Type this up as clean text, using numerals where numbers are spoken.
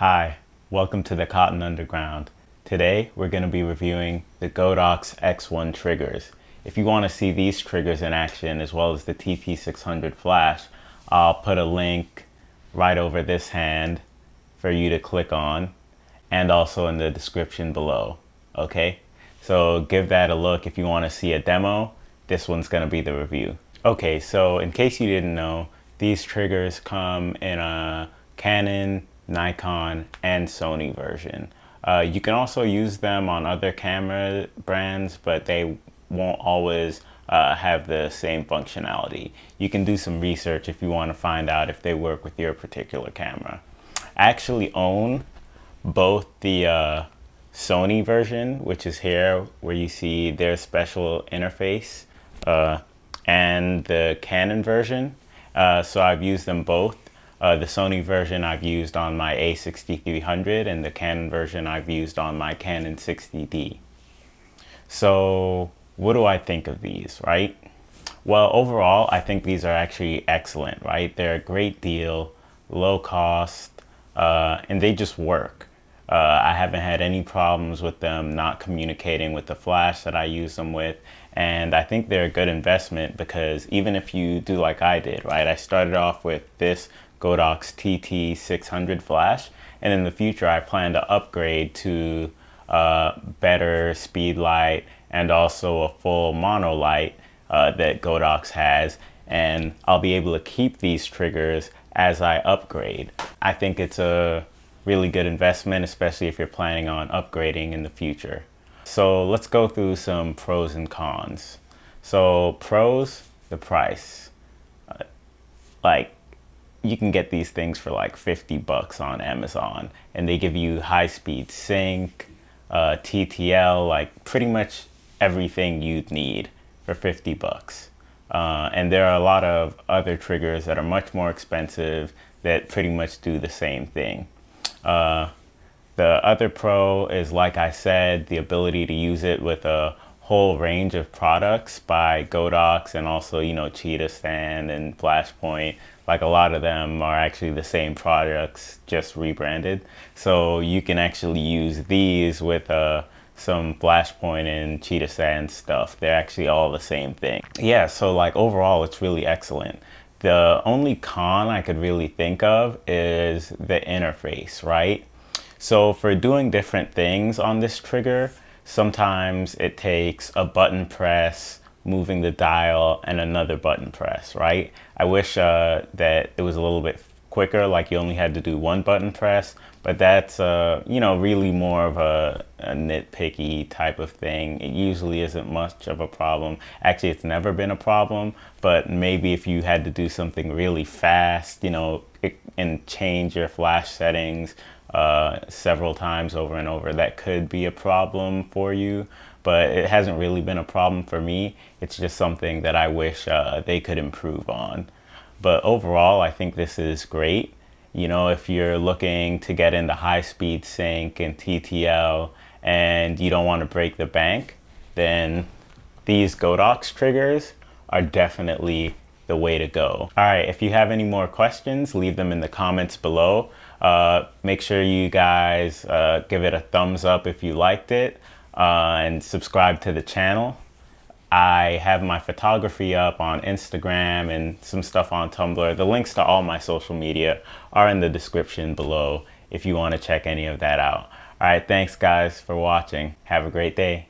Hi, welcome to the Cotton Underground. Today we're going to be reviewing the Godox X1 triggers. If you want to see these triggers in action as well as the TT600 flash, I'll put a link right over this hand for you to click on and also in the description below. Okay, so give that a look if you want to see a demo. This one's going to be the review. Okay, so in case you didn't know, these triggers come in a Canon, Nikon, and Sony version. You can also use them on other camera brands, but they won't always have the same functionality. You can do some research if you want to find out if they work with your particular camera. I actually own both the Sony version, which is here where you see their special interface, and the Canon version. So I've used them both. The Sony version I've used on my A6300 and the Canon version I've used on my Canon 60D. So what do I think of these, right? Well, overall, I think these are actually excellent, right? They're a great deal, low cost, and they just work. I haven't had any problems with them not communicating with the flash that I use them with. And I think they're a good investment because even if you do like I did, right? I started off with this Godox TT600 flash, and in the future I plan to upgrade to better speed light and also a full mono light that Godox has, and I'll be able to keep these triggers as I upgrade. I think it's a really good investment, especially if you're planning on upgrading in the future. So let's go through some pros and cons. So pros, the price. Like, you can get these things for like $50 on Amazon, and they give you high-speed sync, TTL, like pretty much everything you'd need for $50. And there are a lot of other triggers that are much more expensive that pretty much do the same thing. The other pro is, like I said, the ability to use it with a whole range of products by Godox and also, Cheetah Stand and Flashpoint. Like, a lot of them are actually the same products, just rebranded. So you can actually use these with some Flashpoint and Cheetah Stand stuff. They're actually all the same thing. Yeah, so like overall, it's really excellent. The only con I could really think of is the interface, right? So for doing different things on this trigger, sometimes it takes a button press, moving the dial, and another button press, right? I wish that it was a little bit quicker, like you only had to do one button press, but that's, really more of a nitpicky type of thing. It usually isn't much of a problem. Actually, it's never been a problem, but maybe if you had to do something really fast, and change your flash settings several times over and over, that could be a problem for you. But it hasn't really been a problem for me. It's just something that I wish they could improve on. But overall, I think this is great. If you're looking to get into high-speed sync and TTL and you don't want to break the bank, then these Godox triggers are definitely the way to go. All right, if you have any more questions, leave them in the comments below. Make sure you guys give it a thumbs up if you liked it, and subscribe to the channel. I have my photography up on Instagram and some stuff on Tumblr. The links to all my social media are in the description below if you want to check any of that out. All right, thanks guys for watching. Have a great day.